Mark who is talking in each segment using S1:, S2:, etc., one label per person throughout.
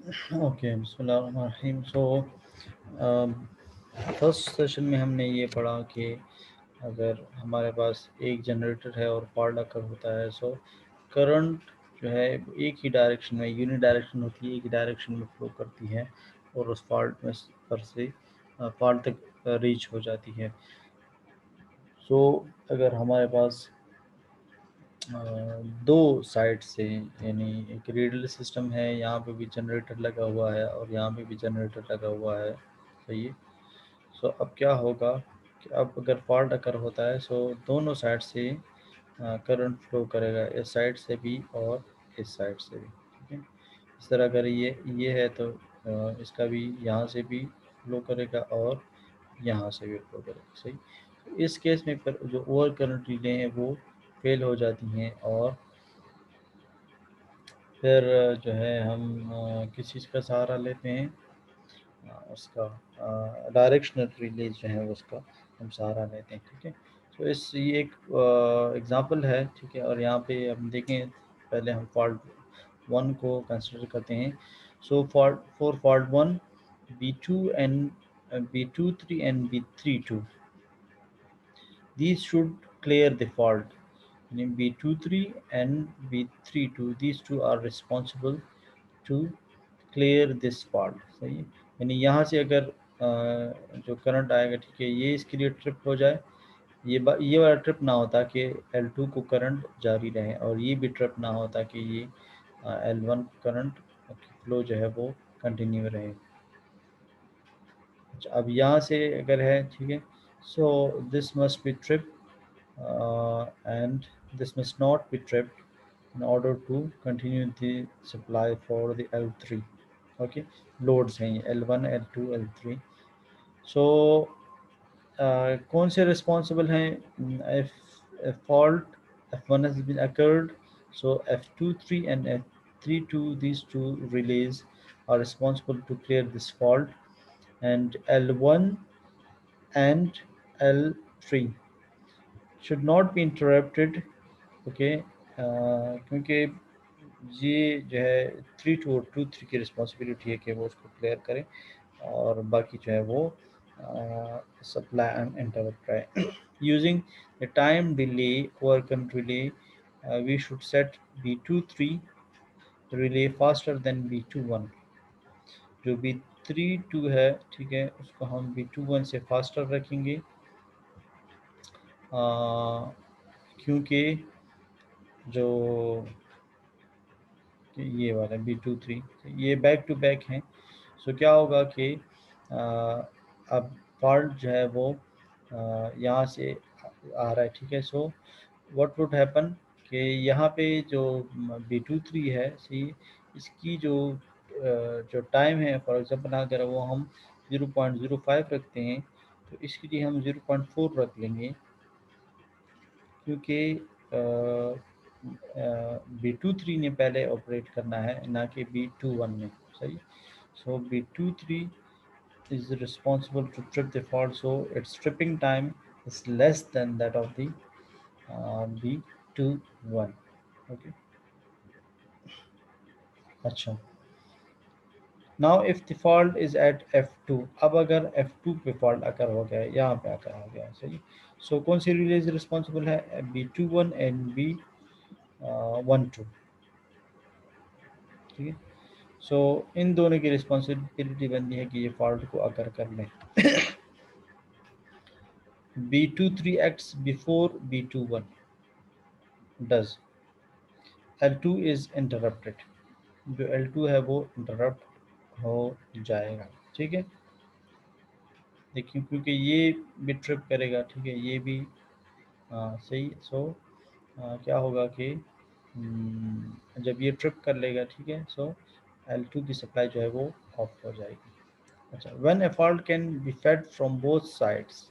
S1: Okay, बिस्मिल्लाहिर्रहमानिर्रहीम। So first session में हमने ये पढ़ा कि अगर हमारे पास एक जनरेटर है और फॉल्ट अकर होता है, सो करंट जो है एक ही डायरेक्शन में, यूनि डायरेक्शन होती है, एक ही डायरेक्शन में फ्लो करती है और उस फॉल्ट में पर से फॉल्ट तक रीच हो जाती है। सो अगर हमारे पास दो साइड से, यानी एक रेडियल सिस्टम है, यहाँ पे भी जनरेटर लगा हुआ है और यहाँ पे भी जनरेटर लगा हुआ है, सही है। सो अब क्या होगा कि अब अगर फॉल्ट अकर होता है, सो दोनों साइड से करंट फ्लो करेगा, इस साइड से भी और इस साइड से भी, ठीक है। इस तरह अगर ये है तो इसका भी यहाँ से भी फ्लो करेगा और यहाँ से भी फ्लो करेगा, सही। तो इस केस में फिर जो ओवर करंट रिले हैं वो फेल हो जाती हैं और फिर जो है हम किस चीज़ का सहारा लेते हैं, उसका डायरेक्शनल रिले जो है उसका हम सहारा लेते हैं, ठीक है। तो ये एक एग्ज़ाम्पल है, ठीक है। और यहाँ पे हम देखें, पहले हम फॉल्ट वन को कंसिडर करते हैं। So for fault one, B23 and B32, these should clear the fault. B23 and B32, these two are responsible to clear this fault, सही है। यानी यहाँ से अगर जो करंट आएगा, ठीक है, ये इसके लिए ट्रिप हो जाए, ये वाला ट्रिप ना होता कि L2 को करंट जारी रहे, और ये भी ट्रिप ना होता कि ये L1 करंट फ्लो जो है वो कंटिन्यू रहे। अच्छा, अब यहाँ से अगर है, ठीक है, so this must be trip and this must not be tripped in order to continue the supply for the L3, okay। Loads हैं ये L1, L2, L3। सो कौन से रिस्पॉन्सिबल हैं if fault F1 has been occurred, so F23 and F32, these two relays are responsible to clear this fault, and L1 and L3 should not be interrupted, okay. क्योंकि ये जो है 3 2 और 2 3 की responsibility है कि वो उसको क्लियर करें, और बाकी जो है वो सप्लाई एंड इंटरप्ट करें। Using the time delay overcurrent relay, we should set B23 relay faster than B21। जो B32 है, ठीक है, उसको हम B21 से फास्टर रखेंगे, क्योंकि जो ये वाला B23 ये बैक टू बैक हैं। सो क्या होगा कि अब फॉल्ट जो है वो यहाँ से आ रहा है, ठीक है। सो व्हाट वुड हैपन कि यहाँ पे जो B23 है, सी इसकी जो टाइम है, फॉर एग्जांपल अगर वो हम 0.05 रखते हैं, तो इसके लिए हम 0.4 रख लेंगे, क्योंकि B23 ने पहले ऑपरेट करना है, ना कि B21 ने, सही। सो B23 is responsible to trip the fault, so its tripping time is less than that of the B21, okay। अच्छा, now if the fault is at F2, अब अगर F2 पे फॉल्ट अकर हो गया है, यहाँ पे अकर हो गया है, सही। सो कौन सी रिलीज रिस्पॉन्सिबल है, B21 एंड B12, ठीक है। सो इन दोनों की रिस्पॉन्सिबिलिटी बनती है कि ये फॉल्ट को अकर कर लें। B23 acts before B21 does, L2 is interrupted, जो L2 है वो इंटरप्ट हो जाएगा, ठीक है। देखिए, क्योंकि ये भी ट्रिप करेगा, ठीक है, ये भी सही। सो क्या होगा कि जब ये ट्रिप कर लेगा, ठीक है, सो L2 की सप्लाई जो है वो ऑफ हो जाएगी। अच्छा, when A fault can be fed from both sides,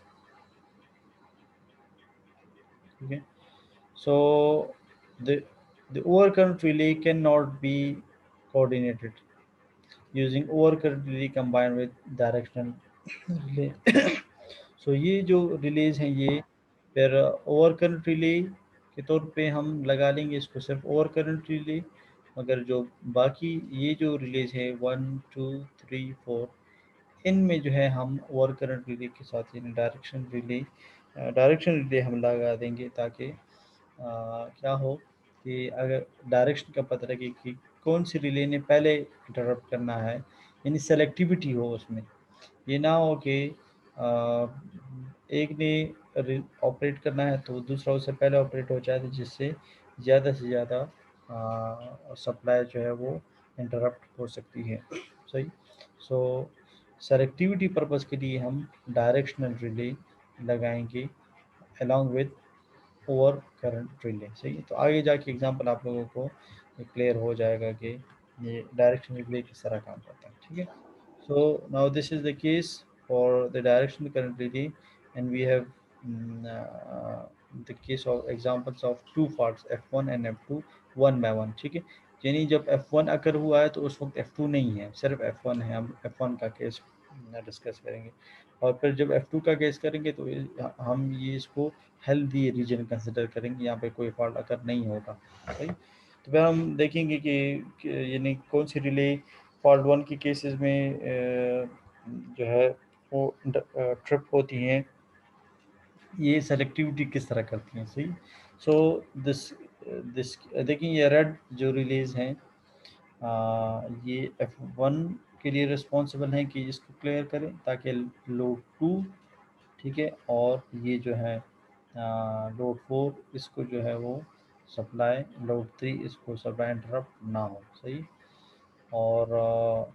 S1: ठीक है। सो the the overcurrent relay cannot be coordinated using overcurrent relay combined with directional relay। सो ये जो रिलेज हैं, ये फिर ओवर करंट रिले के तौर पे हम लगा लेंगे इसको, सिर्फ ओवर करंट रिले, मगर जो बाकी ये जो रिलेज है 1 2 3 4, इनमें जो है हम ओवर करंट रिले के साथ यानी डायरेक्शन रिले हम लगा देंगे, ताकि क्या हो कि अगर डायरेक्शन का पता लगे कि कौन सी रिले ने पहले इंटरप्ट करना है, यानी सेलेक्टिविटी हो उसमें। ये ना हो कि एक ने ऑपरेट करना है तो दूसरा उससे पहले ऑपरेट हो जाए, जिससे ज़्यादा से ज़्यादा सप्लाई जो है वो इंटरप्ट हो सकती है। सही। सो सेलेक्टिविटी पर्पज़ के लिए हम डायरेक्शनल रिले लगाएंगे along with over current relay. सही है। तो आगे जाके एग्जांपल आप लोगों को क्लियर हो जाएगा कि ये डायरेक्शन रिले किस तरह काम करता है। ठीक है। So now this is the case for the directional current relay, and we have the case of examples of two faults F1 and F2 one by one। ठीक है। यानी जब F1 अगर हुआ है तो उस वक्त F2 नहीं है, सिर्फ F1 है। हम F1 का केस डिस्कस करेंगे, और फिर जब F2 का केस करेंगे तो हम ये इसको हेल्दी रीजन कंसिडर करेंगे, यहाँ पे कोई फॉल्ट अगर नहीं होगा। सही। तो फिर हम देखेंगे कि यानी कौन सी रिले फॉल्ट वन के केसेस में जो है वो ट्रिप होती हैं, ये सेलेक्टिविटी किस तरह करती हैं। सही। सो दिस दिस देखिए ये रेड जो रिलीज हैं, ये F1 के लिए रिस्पॉन्सिबल हैं कि इसको क्लियर करें ताकि लोड 2, ठीक है, और ये जो है लोड 4 इसको जो है वो सप्लाई, लोड 3 इसको सप्लाई इंटरप्ट ना हो। सही। और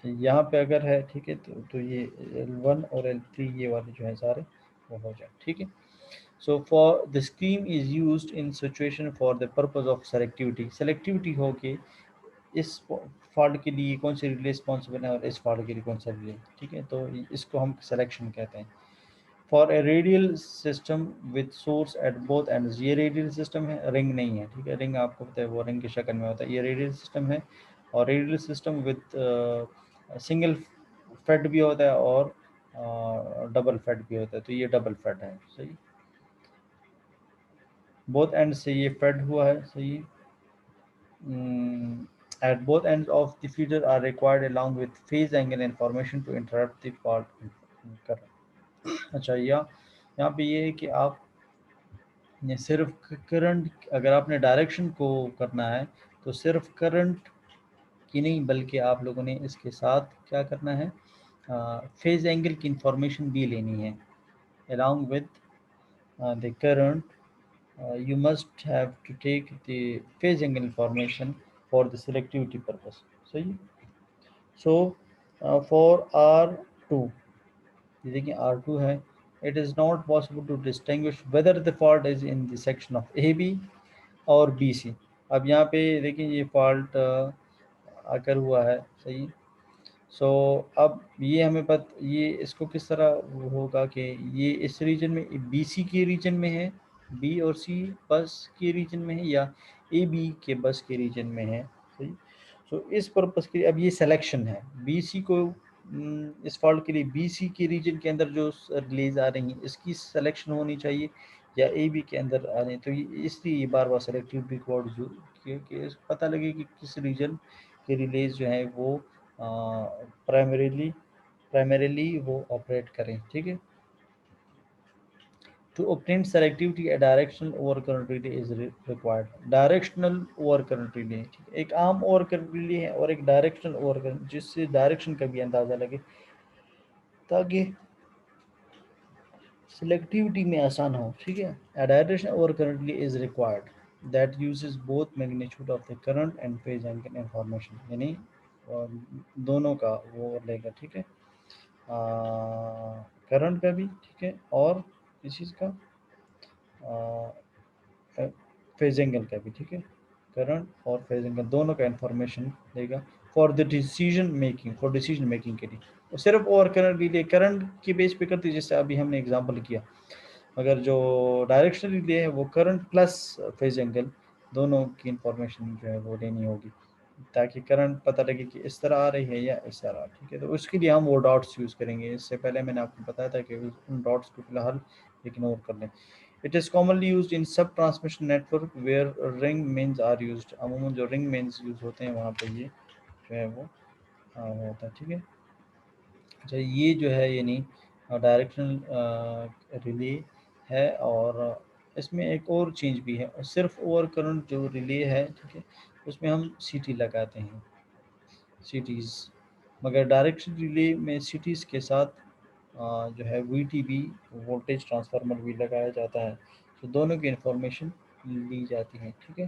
S1: यहाँ पे अगर है, ठीक है, तो ये L1 और L3 ये वाले जो है सारे वो हो जाए। ठीक है। So for the scheme is used in situation for the purpose of selectivity. Selectivity हो कि इस फॉल्ट के लिए कौन सी रिले रिस्पॉन्सिबल है और इस फॉल्ट के लिए कौन सा रिले। ठीक है। तो इसको हम सिलेक्शन कहते हैं। For a radial system with source at both ends, ये रेडियल सिस्टम है, रिंग नहीं है। ठीक है। रिंग आपको पता है वो रिंग की शक्ल में होता है, ये रेडियल सिस्टम है। और radial system with single fed भी होता है और डबल फेड भी होता है, तो ये डबल फेड है। सही। बोथ एंड से ये फेड हुआ है। सही। At both ends of the feeder are required along with phase angle information to interrupt the fault current। अच्छा, यहाँ पे ये है कि आप ये सिर्फ करंट, अगर आपने डायरेक्शन को करना है तो सिर्फ करंट की नहीं, बल्कि आप लोगों ने इसके साथ क्या करना है, फेज एंगल की इंफॉर्मेशन भी लेनी है। along with the current, you must have to take the phase angle information for the selectivity purpose। सही। so for R2, ये देखिए R2 है, it is not possible to distinguish whether the fault is in the section of AB और BC। अब यहाँ पे देखिए ये फॉल्ट आकर हुआ है। सही। सो अब ये हमें ये इसको किस तरह वो होगा कि ये इस रीजन में BC के रीजन में है, B और C बस के रीजन में है, या AB के बस के रीजन में है। सही। सो इस पर्पस के लिए अब ये सिलेक्शन है BC को, इस फॉल्ट के लिए BC के रीजन के अंदर जो रिलीज आ रही है इसकी सिलेक्शन होनी चाहिए, या AB के अंदर आ रहे हैं, तो इसलिए ये बार बार सेलेक्टिविटी कोड जो कि पता लगे कि किस रीजन के रिलीज जो है वो प्राइमरीली वो ऑपरेट करें। ठीक है। To obtain selectivity a directional overcurrent relay is required। Directional overcurrent relay, एक आम ओवरकरंट रिले है और एक डायरेक्शनल ओवरकरंट, जिससे डायरेक्शन का भी अंदाजा लगे ताकि selectivity में आसान हो। ठीक है। a directional overcurrent relay is required that uses both magnitude of the current and phase angle information, यानी दोनों का वो लेगा। ठीक है। करंट का भी, ठीक है, और इस चीज़ का फेज एंगल का भी। ठीक है। करंट और फेज एंगल दोनों का इंफॉर्मेशन देगा for the decision making, for decision making के लिए। और सिर्फ और करंट रिले करंट की बेस पे करती है, जैसे अभी हमने एग्जांपल किया। मगर जो डायरेक्शनल रिले है वो करंट प्लस फेज एंगल दोनों की इंफॉर्मेशन जो है वो लेनी होगी, ताकि करंट पता लगे कि इस तरह आ रही है या इस तरह। ठीक है। तो उसके लिए हम वो डॉट्स यूज़ करेंगे। इससे पहले मैंने आपको बताया था कि उन डॉट्स को फिलहाल इग्नोर कर लें। It is commonly used in sub transmission network where ring mains are used. अमूमन जो रिंग मेन्स यूज होते हैं वहाँ पे ये जो है वो होता है, ठीक है। अच्छा, ये जो है यानी डायरेक्शनल रिले है, और इसमें एक और चेंज भी है। सिर्फ ओवर करंट जो रिले है, ठीक है, उसमें हम सीटी लगाते हैं, सिटीज़। मगर डायरेक्शन रिले में सिटीज़ के साथ जो है वीटीबी वोल्टेज ट्रांसफार्मर भी लगाया जाता है, तो दोनों की इंफॉर्मेशन ली जाती है, ठीक है।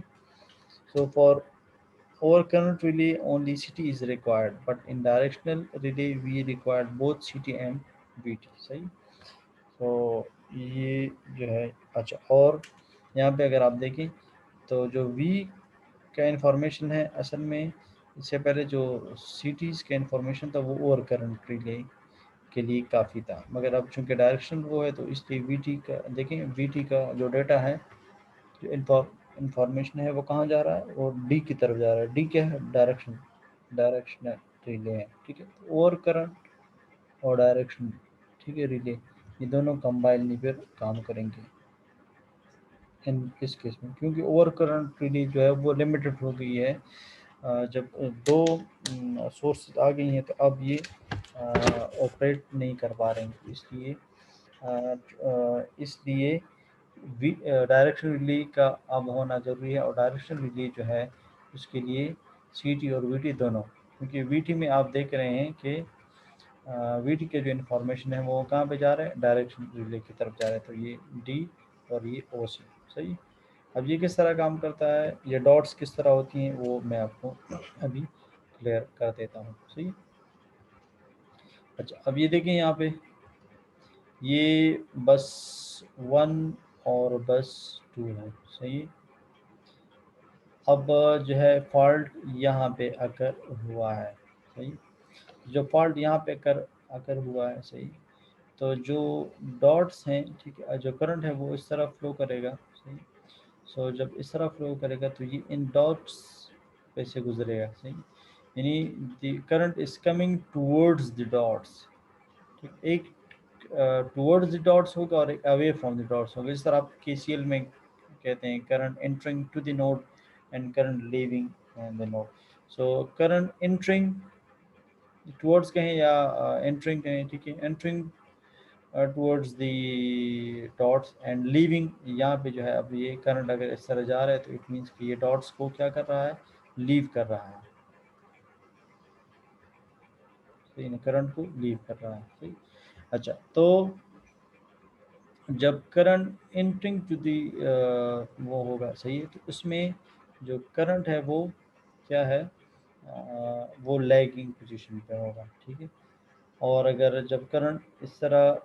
S1: So for over current relay only CT is required, but in directional relay we require both CT and VT, सही। तो ये जो है, अच्छा, और यहाँ पे अगर आप देखें तो जो V का इंफॉर्मेशन है, असल में इससे पहले जो CTs का इंफॉर्मेशन था वो ओवर करंट रिले के लिए काफ़ी था, मगर अब चूंकि डायरेक्शनल वो है तो इसलिए VT का देखें, VT का जो डेटा है, जो इंफॉर्मेशन है वो कहाँ जा रहा है, और डी की तरफ जा रहा है। डी क्या है, डायरेक्शनल रिले है, ठीक है। तो ओवर करंट और डायरेक्शन, ठीक है, रिले, ये दोनों कंबाइनली फिर काम करेंगे इन इस केस में, क्योंकि ओवर करंट रिले जो है वो लिमिटेड हो गई है। जब दो सोर्सेज आ गई हैं तो अब ये ऑपरेट नहीं कर पा रहे हैं, इसलिए डायरेक्शन रिले का अब होना ज़रूरी है। और डायरेक्शन रिले जो है उसके लिए सीटी और वीटी दोनों, क्योंकि वीटी में आप देख रहे हैं कि वीटी के जो इन्फॉर्मेशन है वो कहाँ पे जा रहा है, डायरेक्शन रिले की तरफ जा रहा है, तो ये डी और ये ओ सी, सही। अब ये किस तरह काम करता है, ये डॉट्स किस तरह होती हैं, वो मैं आपको अभी क्लियर कर देता हूँ, सही। अच्छा, अब ये देखें यहाँ पे, ये बस 1 और बस 2 है, सही। अब जो है फॉल्ट यहाँ पे अकर हुआ है, सही। जो फॉल्ट यहाँ पे अकर हुआ है, सही, तो जो डॉट्स हैं, ठीक है, जो करंट है वो इस तरह फ्लो करेगा, सही। सो जब इस तरह फ्लो करेगा तो ये इन डॉट्स पे से गुजरेगा, सही, यानी the current is coming towards the dots, ठीक। एक टूवर्ड्स द डॉट्स होगा और एक अवे फ्रॉम द डॉट्स होगा। इस तरह आप केसीएल में कहते हैं current entering to the node and current leaving the node. So current entering towards कहें या एंटरिंग कहें, ठीक है, entering towards the dots and leaving, यहाँ पे जो है अब ये करंट अगर इस तरह जा रहा है तो इट मीन्स कि ये डॉट्स को क्या कर रहा है, लीव कर रहा है, सही, करंट को लीव कर रहा है, सही। अच्छा, तो जब करंट एंटरिंग टू दी वो होगा, सही है, तो उसमें जो करंट है वो क्या है, वो लैगिंग पोजीशन पे होगा, ठीक है। और अगर जब करंट इस तरह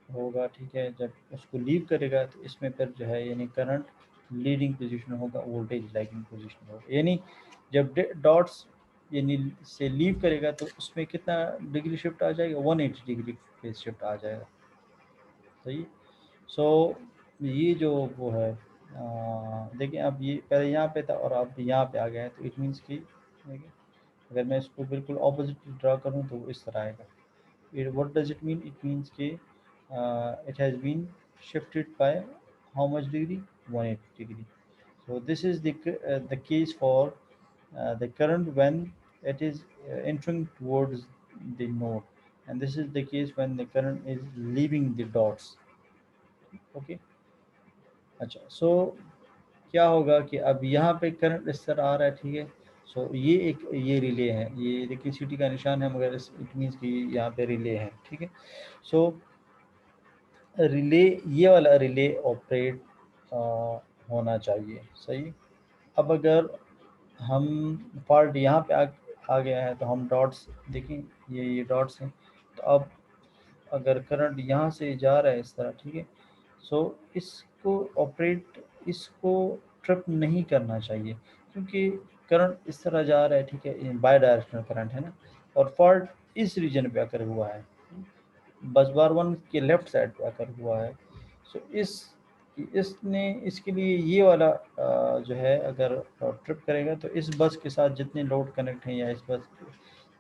S1: होगा, ठीक है, जब उसको लीव करेगा तो इसमें फिर जो है यानी करंट लीडिंग पोजीशन होगा, वोल्टेज लैगिंग पोजीशन होगा। यानी जब डॉट्स यानी से लीव करेगा तो उसमें कितना डिग्री शिफ्ट आ जाएगा, 180 डिग्री फेज शिफ्ट आ जाएगा, सही। सो ये जो वो है, देखिए अब ये पहले यहाँ पे था और अब यहाँ पे आ गया है, तो इट मीन्स कि देखिए, अगर मैं इसको बिल्कुल ऑपोजिट ड्रा करूँ तो वो इस तरह आएगा। What does it mean? It means कि it has been shifted by how much degree? 180 degree. So this is the case for the current when it is entering towards the node, and this is the case when the current is leaving the dots. Okay. अच्छा, सो क्या होगा कि अब यहाँ पे current इस तरह आ रहा है, ठीक है। सो ये एक ये रिले है, ये देखिए सिटी का निशान है, मगर इट मीन्स कि यहाँ पे रिले है, ठीक है। सो रिले, ये वाला रिले ऑपरेट होना चाहिए, सही। अब अगर हम फॉल्ट यहाँ पे आ गया है तो हम डॉट्स देखें, ये डॉट्स हैं, तो अब अगर करंट यहाँ से जा रहा है इस तरह, ठीक है, सो इसको ट्रिप नहीं करना चाहिए, क्योंकि करंट इस तरह जा रहा है, ठीक है, बाई डायरेक्शनल करंट है ना, और फॉल्ट इस रीजन पे आकर हुआ है, बस बार 1 के लेफ्ट साइड पे आकर हुआ है। सो इसने इसके लिए ये वाला जो है अगर ट्रिप करेगा तो इस बस के साथ जितने लोड कनेक्ट हैं या इस बस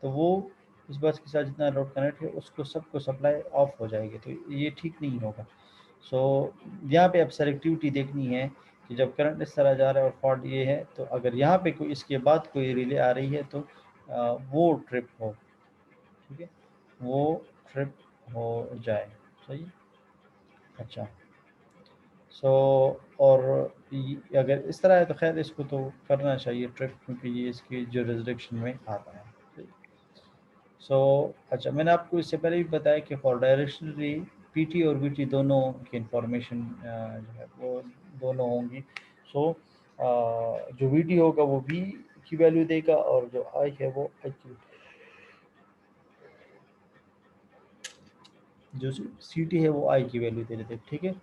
S1: तो वो इस बस के साथ जितना लोड कनेक्ट है उसको सबको सप्लाई ऑफ हो जाएगी, तो ये ठीक नहीं होगा। सो यहाँ पे अब सेलेक्टिविटी देखनी है कि जब करंट इस तरह जा रहा है और फॉल्ट ये है, तो अगर यहाँ पे कोई इसके बाद कोई रिले आ रही है तो वो ट्रिप हो, ठीक है, वो ट्रिप हो जाए। सही। अच्छा। सो और अगर इस तरह है तो खैर इसको तो करना चाहिए ट्रिप, क्योंकि ये इसकी जुरिसडिक्शन में आता है। सो अच्छा, मैंने आपको इससे पहले भी बताया कि फॉर डायरेक्शनली पीटी और वीटी दोनों की इंफॉर्मेशन जो है वो दोनों होंगी। सो जो वीटी होगा वो वी की वैल्यू देगा, और जो आई है वो आई की, जो सी टी है वो आई की वैल्यू दे देते, ठीक है।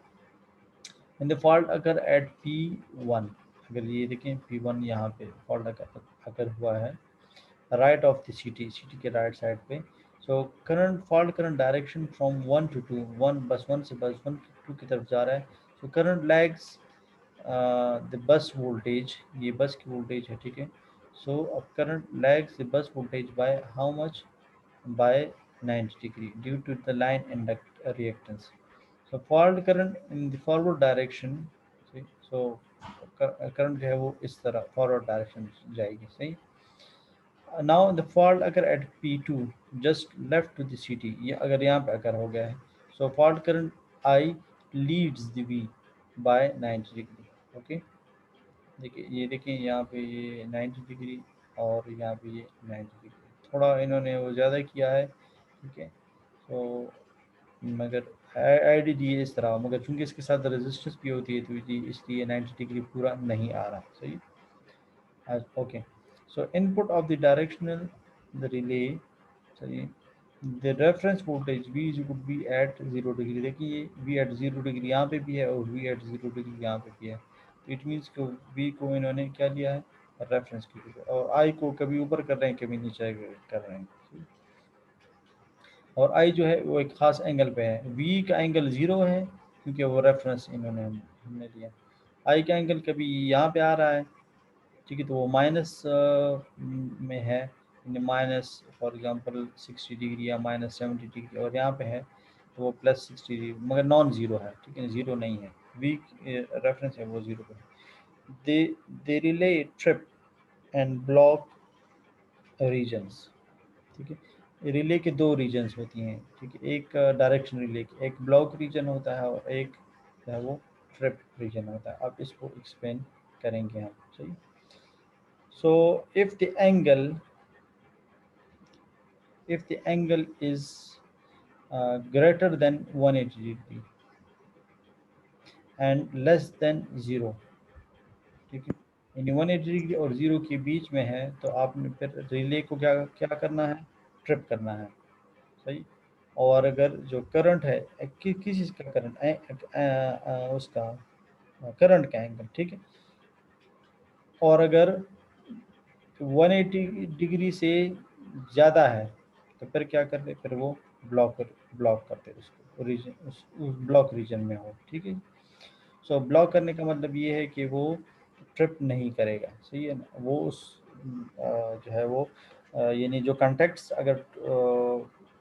S1: इन द फॉल्ट अगर एट पी वन, अगर ये देखें पी वन यहाँ पे फॉल्ट अगर हुआ है राइट ऑफ द सिटी के राइट साइड पे। So current fault current direction from one to two, one bus one से बस वन टू की तरफ जा रहा है। So current lags the bus voltage, ये बस की वोल्टेज है, ठीक है। सो अब current lags the bus voltage by how much, by 90 degree due to the line reactance. So fault current in the forward direction, see, so current जो है वो इस तरह forward direction जाएगी, सही। Now the fault अगर at P2 just left to the CT, ये अगर यहाँ पे अगर हो गया है, so fault current I leads the V by 90 degree, okay। देखिए ये देखिए यहाँ पे ये 90 डिग्री और यहाँ पे ये 90 डिग्री, थोड़ा इन्होंने वो ज़्यादा किया है, ठीक है। तो मगर आईडी दिए इस तरह, मगर चूंकि इसके साथ रेजिस्टेंस भी होती है तो जी इसलिए 90 डिग्री पूरा नहीं आ रहा, सही। Okay. So input of the directional the relay, सही। The reference voltage we would be at 0 degree, देखिए ये वी एट 0 डिग्री यहाँ पे भी है और वी एट 0 डिग्री यहाँ पे भी है। तो इट मीन्स को वी को इन्होंने क्या लिया है, रेफरेंस की डिग्री, और आई को कभी ऊपर कर रहे हैं कभी नीचे कर रहे हैं, और आई जो है वो एक ख़ास एंगल पे है। वी का एंगल 0 है क्योंकि वो रेफरेंस इन्होंने हमने लिया। आई का एंगल कभी यहाँ पे आ रहा है, ठीक है, तो वो माइनस में है, माइनस फॉर एग्जांपल 60 डिग्री या माइनस 70 डिग्री, और यहाँ पे है तो वो प्लस 60 डिग्री, मगर नॉन ज़ीरो है, ठीक है, ज़ीरो नहीं है। वी रेफरेंस है वो 0 पे है। They relay trip and block reasons, ठीक है। रिले के दो रीजन्स होती हैं, ठीक है, एक डायरेक्शन रिले की एक ब्लॉक रीजन होता है और एक जो है वो ट्रिप रीजन होता है। अब इसको एक्सप्लेन करेंगे हम, सही। So if the angle, if the angle is greater than 180 degree and less than 0, ठीक है, यानी 180 डिग्री और 0 के बीच में है, तो आपने फिर रिले को क्या क्या करना है, ट्रिप करना है, सही। और अगर जो करंट है किस चीज़ का करंट, उसका करंट का एंगल, ठीक है, और अगर 180 डिग्री से ज़्यादा है तो फिर क्या करते, फिर वो ब्लॉक करते उसको रीजन, उस ब्लॉक रीजन में हो, ठीक है। सो ब्लॉक करने का मतलब ये है कि वो ट्रिप नहीं करेगा, सही है ना, वो उस जो है वो यानी जो कॉन्टेक्ट्स अगर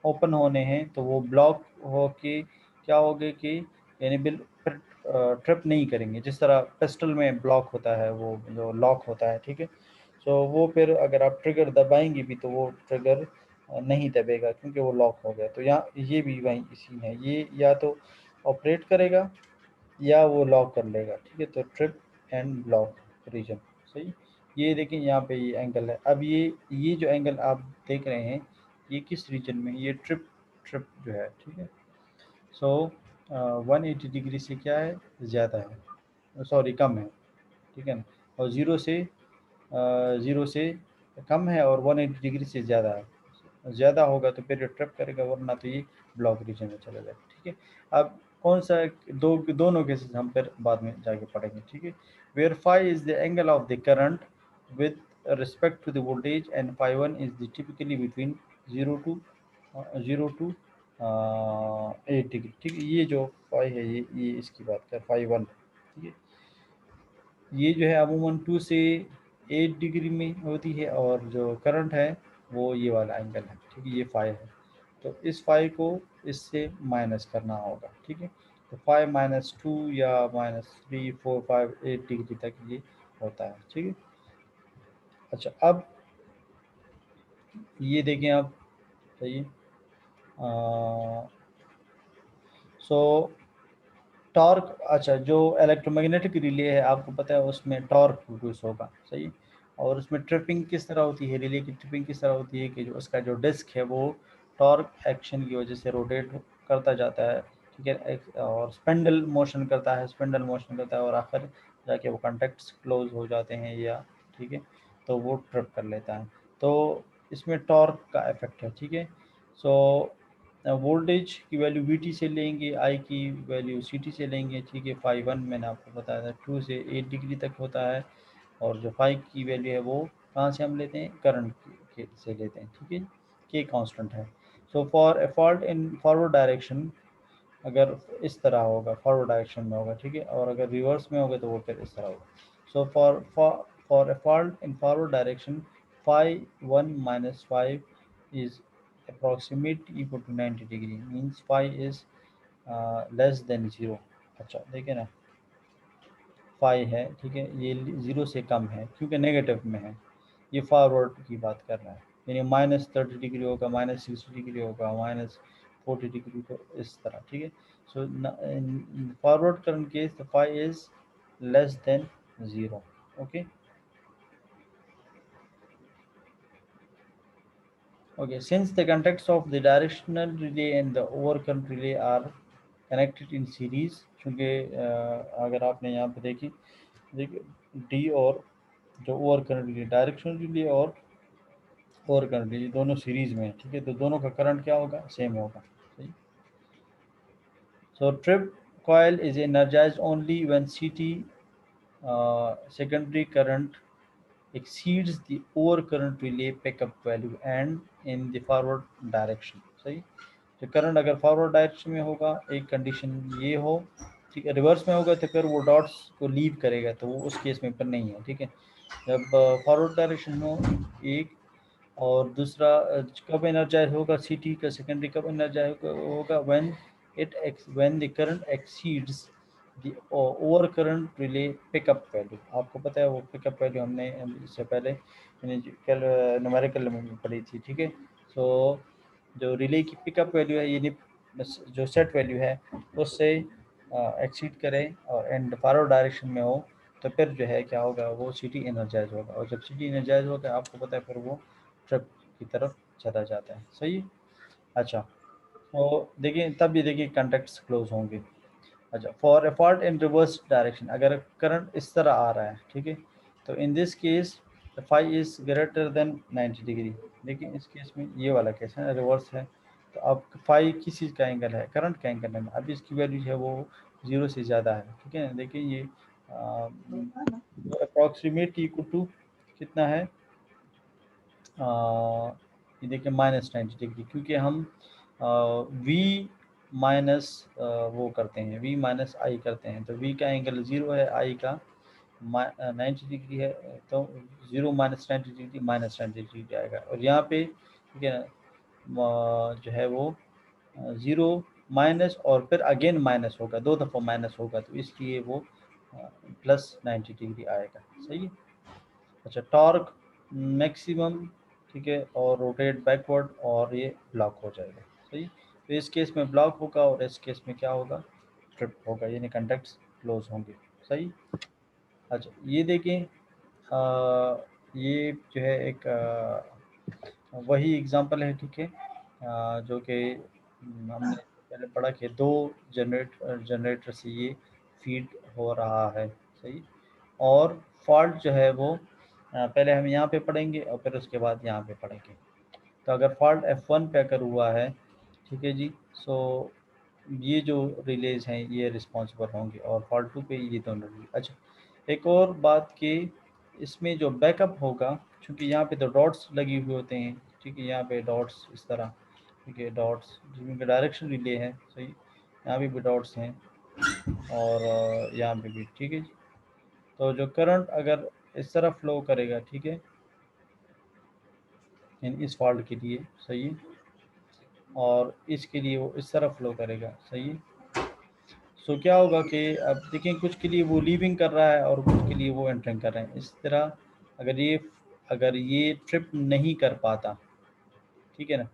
S1: ओपन होने हैं तो वो ब्लॉक हो के क्या हो गए कि यानी बिल ट्रिप नहीं करेंगे, जिस तरह पिस्टल में ब्लॉक होता है वो जो लॉक होता है, ठीक है। सो वो फिर अगर आप ट्रिगर दबाएंगे भी तो वो ट्रिगर नहीं दबेगा क्योंकि वो लॉक हो गया। तो यहाँ ये भी वही इसी है, ये या तो ऑपरेट करेगा या वो लॉक कर लेगा, ठीक है। तो ट्रिप एंड ब्लॉक रीजन, सही। ये देखें यहाँ पे ये एंगल है, अब ये जो एंगल आप देख रहे हैं ये किस रीजन में, ये ट्रिप ट्रिप जो है, ठीक है। सो 180 डिग्री से क्या है, ज़्यादा है, सॉरी कम है, ठीक है ना, और ज़ीरो से कम है और 180 डिग्री से ज़्यादा है, ज़्यादा होगा तो फिर ट्रिप करेगा, वरना तो ये ब्लॉक रीजन में चला जाएगा, ठीक है। अब कौन सा दोनों केसेस हम फिर बाद में जाके पढ़ेंगे, ठीक है। Where phi is the angle of the current with respect to the voltage and phi one is the typically between 0 to 8 degree, ठीक है। ये जो फाई है ये इसकी बात कर फाई वन, ठीक है। ये जो है अमूमन 2 से 8 डिग्री में होती है, और जो करंट है वो ये वाला एंगल है, ठीक है, ये फाई है। तो इस फाई को इससे माइनस करना होगा, ठीक है। तो 5 - 2 या -3 4 5 8 डिग्री तक ये होता है, ठीक है। अच्छा, अब ये देखें आप, सही। सो टॉर्क, अच्छा, जो इलेक्ट्रोमैग्नेटिक रिले है आपको पता है उसमें टॉर्क प्रोड्यूस होगा, सही। और उसमें ट्रिपिंग किस तरह होती है, रिले की ट्रिपिंग किस तरह होती है कि जो उसका जो डिस्क है वो टॉर्क एक्शन की वजह से रोटेट करता जाता है, ठीक है। और स्पिंडल मोशन करता है और आखिर जाके वो कॉन्टैक्ट्स क्लोज हो जाते हैं, या ठीक है, तो वो ट्रिप कर लेता है। तो इसमें टॉर्क का इफेक्ट है, ठीक है। सो वोल्टेज की वैल्यू वी टी से लेंगे, आई की वैल्यू सी टी से लेंगे, ठीक है। फाइव वन मैंने आपको बताया था 2 से 8 डिग्री तक होता है। और जो फाइव की वैल्यू है वो कहाँ से हम लेते हैं, करंट के से लेते हैं, ठीक है। के कांस्टेंट है। So for a fault in forward direction, अगर इस तरह होगा फॉरवर्ड डायरेक्शन में होगा, ठीक है, और अगर रिवर्स में होगा तो वो फिर इस तरह होगा। So for a fault in forward direction, five one minus five is approximate equal to 90 degree, means phi is less than 0। अच्छा देखिए ना, फाई है, ठीक है, ये 0 से कम है क्योंकि नेगेटिव में है, ये फॉरवर्ड की बात कर रहा है। यानी -30 डिग्री होगा, -60 डिग्री होगा, -40 डिग्री, तो इस तरह, ठीक है। So forward current case the phi is less than 0। Okay. Okay, since the contacts of the directional relay and the overcurrent relay are connected in series, चूँकि अगर आपने यहाँ पे देखिए डी और जो over current relay, directional relay और over current relay दोनों सीरीज में है, ठीक है, तो दोनों का करंट क्या होगा, सेम होगा, सही। So trip coil is energized only when CT secondary current exceeds the overcurrent relay pickup value and in the forward direction, सही। तो करंट अगर फॉरवर्ड डायरेक्शन में होगा, एक कंडीशन ये हो, ठीक है, रिवर्स में होगा तो फिर वो डॉट्स को लीव करेगा, तो वो उस केस में पर नहीं है, ठीक है। जब फॉरवर्ड डायरेक्शन हो एक, और दूसरा कब एनर्जाइज होगा, सिटी का सेकेंडरी कब एनर्जाइज होगा, when the current exceeds the over current relay pickup value. आपको पता है वो पिकअप वैल्यू हमने इससे पहले कल न्यूमेरिकल में पढ़ी थी, ठीक है। सो जो रिले की पिकअप वैल्यू है, यानी जो सेट वैल्यू है उससे एक्सीड करें और एंड फॉरवर्ड डायरेक्शन में हो, तो फिर जो है क्या होगा, वो सिटी एनर्जाइज होगा, और जब सिटी एनर्जाइज होगा आपको पता है फिर वो ट्रिप की तरफ चला जाता है, सही। अच्छा, तो देखिए तब भी देखिए कॉन्टैक्ट्स क्लोज होंगे। अच्छा, for a fault in reverse direction, अगर करंट इस तरह आ रहा है, ठीक है, तो in this case phi is greater than 90 degree. देखिए इस केस में ये वाला केस है, रिवर्स है, तो अब फाई किस चीज़ का एंगल है, करंट का एंगल है। अब इसकी वैल्यू जो है वो 0 से ज़्यादा है, ठीक है। देखिए ये अप्रॉक्सीमेट इक्वल टू कितना है, ये देखिए -90 डिग्री, क्योंकि हम वी माइनस वो करते हैं, वी माइनस आई करते हैं, तो वी का एंगल 0 है, आई का 90 डिग्री है, तो 0 -90 डिग्री -90 डिग्री आएगा। और यहाँ पे ठीक है ना, जो है वो 0 माइनस और फिर अगेन माइनस होगा, दो दफ़ा माइनस होगा, तो इसलिए वो +90 डिग्री आएगा, सही है। अच्छा, टॉर्क मैक्सिमम, ठीक है, और रोटेट बैकवर्ड, और ये ब्लॉक हो जाएगा, सही। तो इस केस में ब्लॉक होगा और इस केस में क्या होगा, ट्रिप होगा, यानी कॉन्टैक्ट्स क्लोज होंगे, सही। अच्छा, ये देखें, ये जो है एक वही एग्जांपल है, ठीक है, जो कि हमने पहले पढ़ा कि दो जनरेटर से ये फीड हो रहा है, सही। और फॉल्ट जो है वो पहले हम यहाँ पे पढ़ेंगे और फिर उसके बाद यहाँ पे पढ़ेंगे। तो अगर फॉल्ट F1 पे अगर हुआ है, ठीक है जी, सो ये जो रिलेज हैं ये रिस्पॉन्सिबल होंगे, और फॉल्ट 2 पे ये दोनों अच्छा, एक और बात कि इसमें जो बैकअप होगा, क्योंकि यहाँ पे तो डॉट्स लगी हुए होते हैं, ठीक है, यहाँ पे डॉट्स इस तरह, ठीक है, डॉट्स जिनका डायरेक्शन रिले है, सही, यहाँ पे भी डॉट्स हैं, और यहाँ पे भी, ठीक है जी। तो जो करंट अगर इस तरह फ्लो करेगा, ठीक है, इन इस फॉल्ट के लिए, सही है, और इसके लिए वो इस तरह फ्लो करेगा, सही है। सो क्या होगा कि अब देखें कुछ के लिए वो लीविंग कर रहा है और कुछ के लिए वो एंटरिंग कर रहे हैं। इस तरह अगर ये ट्रिप नहीं कर पाता, ठीक है ना,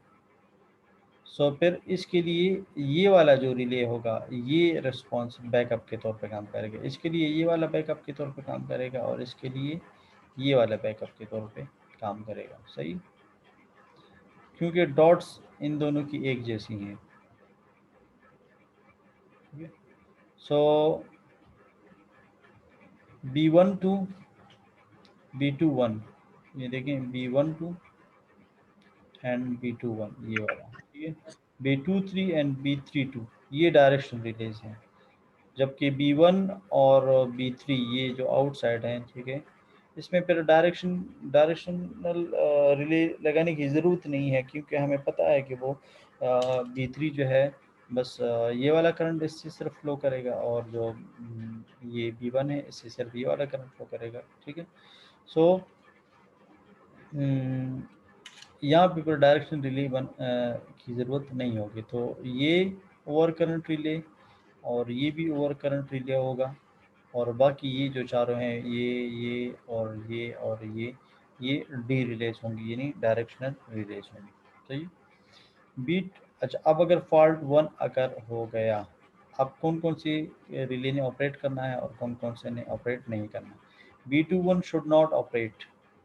S1: सो फिर इसके लिए ये वाला जो रिले होगा ये रिस्पॉन्स बैकअप के तौर पे काम करेगा, इसके लिए ये वाला बैकअप के तौर पे काम करेगा और इसके लिए ये वाला बैकअप के तौर पे काम करेगा। सही, क्योंकि डॉट्स इन दोनों की एक जैसी हैं। ठीक है, सो B12 B21, ये देखें B12 एंड B21 ये वाला, ठीक है। B23 एंड B32 ये डायरेक्शनल रिलेज हैं, जबकि B1 और B3 ये जो आउटसाइड हैं, ठीक है, इसमें फिर डायरेक्शनल रिले लगाने की ज़रूरत नहीं है, क्योंकि हमें पता है कि वो B3 जो है बस ये वाला करंट इससे सिर्फ फ्लो करेगा और जो ये B1 है इससे सिर्फ ये वाला करंट फ्लो करेगा। ठीक है, सो यहाँ पे पर डायरेक्शन रिले की ज़रूरत नहीं होगी, तो ये ओवर करंट रिले और ये भी ओवर करंट रिले होगा, और बाकी ये जो चारों हैं ये और ये डी रिलेज होंगी, यानी डायरेक्शनल रिलेज होंगी। तो ये बीट, अच्छा अब अगर फॉल्ट वन अगर हो गया, अब कौन कौन सी रिले ने ऑपरेट करना है और कौन कौन से ने ऑपरेट नहीं करना। B21 शुड नॉट ऑपरेट,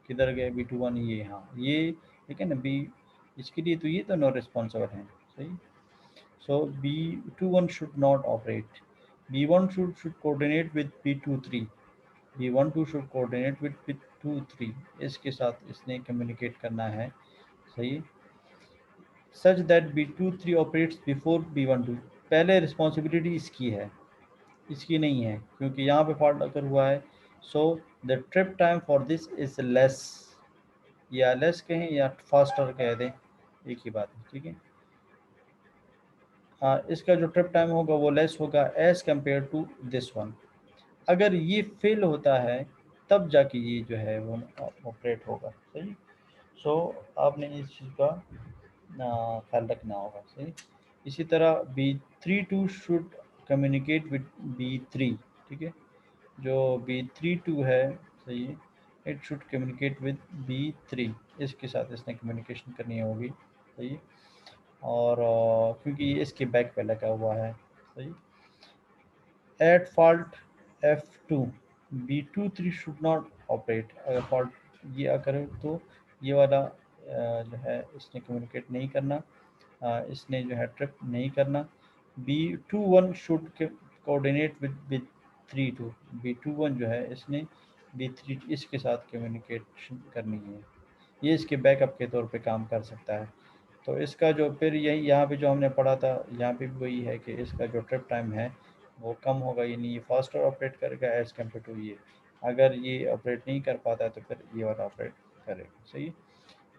S1: किधर गए B21, ये हाँ ये, ठीक है ना, बी, इसके लिए तो ये तो नो रिस्पॉन्सिबल है। सही, so B21 should not operate. B1 should coordinate with B23. B12 should coordinate with B23, इसके साथ इसने कम्युनिकेट करना है। सही, such that B23 operates before B12, पहले रिस्पॉन्सिबिलिटी इसकी है, इसकी नहीं है, क्योंकि यहाँ पे फॉल्ट अगर हुआ है। So the trip time for this is less, या लेस कहें या फास्टर कह दें, एक ही बात है। ठीक है, इसका जो ट्रिप टाइम होगा वो लेस होगा as compare to this one. अगर ये फेल होता है तब जाके ये जो है वो ऑपरेट होगा। सही, सो आपने इस चीज़ का ख्याल रखना होगा। सही, इसी तरह B32 should communicate with B3, ठीक है, जो B32 है, सही है, it should communicate with B3, इसके साथ इसने कम्युनिकेशन करनी होगी। सही, और क्योंकि ये इसके बैक पे लगा हुआ है। सही, at fault F2 B23 should not operate, अगर फॉल्ट ये अगर तो ये वाला जो है इसने कम्युनिकेट नहीं करना, इसने जो है ट्रिप नहीं करना। B21 should coordinate with B32, B21 जो है इसने B3 इसके साथ कम्युनिकेशन करनी है, ये इसके बैकअप के तौर पे काम कर सकता है। तो इसका जो फिर यही यहाँ पे जो हमने पढ़ा था, यहाँ पे भी वही है कि इसका जो ट्रिप टाइम है वो कम होगा, यानी ये फास्टर ऑपरेट करेगा एज कम्पेयर टू ये। अगर ये ऑपरेट नहीं कर पाता है तो फिर ये वाला ऑपरेट करेगा। सही,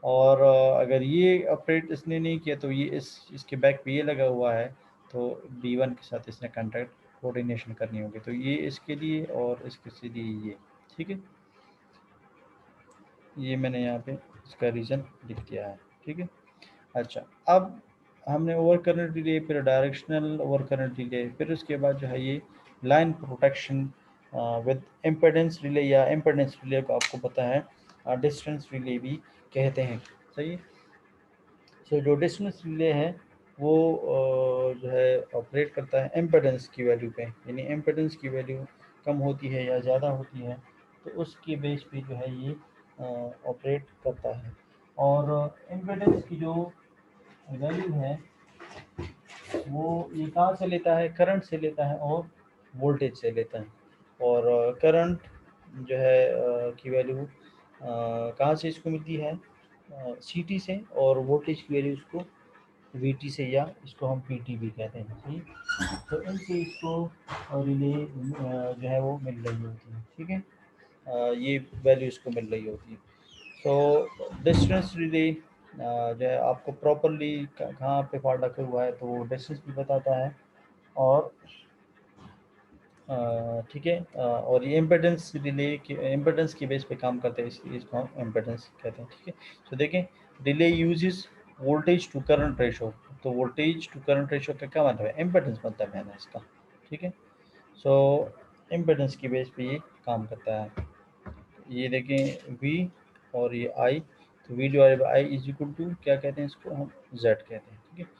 S1: और अगर ये ऑपरेट इसने नहीं किया तो ये इसके बैक पे ये लगा हुआ है, तो B1 के साथ इसने कॉन्टैक्ट कोऑर्डिनेशन करनी होगी, तो ये इसके लिए और इसके लिए ये। ठीक है, ये मैंने यहाँ पे इसका रीज़न लिख दिया है। ठीक है, अच्छा अब हमने ओवर करंट रिले, फिर डायरेक्शनल ओवर करंट रिले, फिर उसके बाद जो है ये line protection with impedance relay, या इम्पेडेंस रिले को आपको पता है डिस्टेंस रिले भी कहते हैं। सही, सो जो डिस्टेंस रिले है वो जो है ऑपरेट करता है इम्पेडेंस की वैल्यू पे, यानी इम्पेडेंस की वैल्यू कम होती है या ज़्यादा होती है तो उसके बेस पे जो है ये ऑपरेट करता है। और इम्पेडेंस की जो वैल्यू है वो ये कहाँ से लेता है, करंट से लेता है और वोल्टेज से लेता है। और करंट जो है की वैल्यू कहाँ से इसको मिलती है, CT से, और वोल्टेज की वैल्यू इसको VT से, या इसको हम PT भी कहते हैं। सही, तो इनसे इसको रिले जो है वो मिल रही होती है। ठीक है, ये वैल्यू इसको मिल रही होती है। तो डिस्टेंस रिले जो है आपको प्रॉपरली कहाँ पे फॉल्ट रखा हुआ है तो वो डिस्टेंस भी बताता है, और ठीक है, और ये इम्पेडेंस रिले के इम्पेडेंस की बेस पे काम करते हैं, इसलिए इसको हम इम्पेडेंस कहते हैं। ठीक है, तो देखें relay uses voltage to current ratio, तो वोल्टेज टू करंट रेशो का क्या मतलब है, इम्पेडेंस मतलब है ना इसका। ठीक है। सो इम्पेडेंस की बेस पे ये काम करता है। ये देखें वी और ये आई, तो we divide by I is equal to क्या कहते हैं इसको हम, जेड कहते हैं। ठीक है।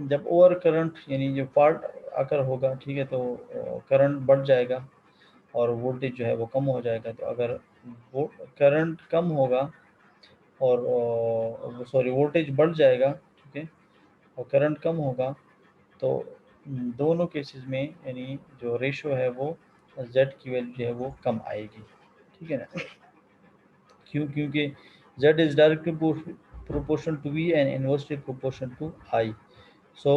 S1: जब ओवर करंट यानी जो फॉल्ट अगर होगा, ठीक है, तो करंट बढ़ जाएगा और वोल्टेज जो है वो कम हो जाएगा। तो अगर वो करंट कम होगा और सॉरी वोल्टेज बढ़ जाएगा, ठीक है, और करंट कम होगा, तो दोनों केसेस में यानी जो रेशो है वो जेड की वैल्यू जो है वो कम आएगी। ठीक है ना। क्योंकि z is directly proportional to v and inversely proportional to i। सो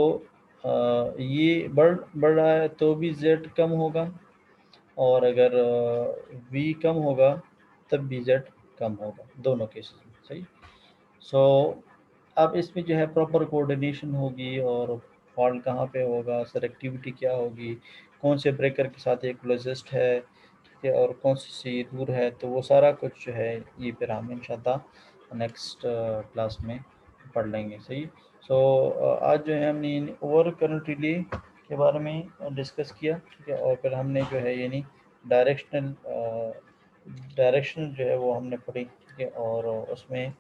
S1: ये बढ़ रहा है तो भी z कम होगा, और अगर v कम होगा तब भी z कम होगा, दोनों केसेस में। सही। सो अब इसमें जो है प्रॉपर कोऑर्डिनेशन होगी, और फॉल्ट कहाँ पे होगा, सेलेक्टिविटी क्या होगी, कौन से ब्रेकर के साथ एक क्लोजेस्ट है, ठीक है, और कौन सी से दूर है, तो वो सारा कुछ जो है ये फिर हम इंशाल्लाह नेक्स्ट क्लास में पढ़ लेंगे। सही। सो आज जो है हमने ओवर करंट रिले के बारे में डिस्कस किया। ठीक है। और फिर हमने जो है यानी डायरेक्शनल डायरेक्शन जो है वो हमने पढ़ी। ठीक है। और उसमें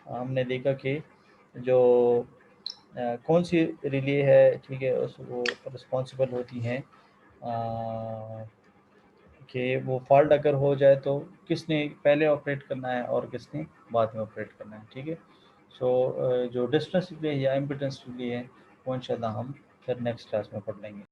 S1: हमने देखा कि जो कौन सी रिले है, ठीक है, उस वो रिस्पॉन्सिबल होती हैं कि वो फॉल्ट अगर हो जाए तो किसने पहले ऑपरेट करना है और किसने बाद में ऑपरेट करना है। ठीक है। सो जो डिस्टेंस रिले या इम्पिडेंस रिले है वो इंशाल्लाह हम फिर नेक्स्ट क्लास में पढ़ लेंगे।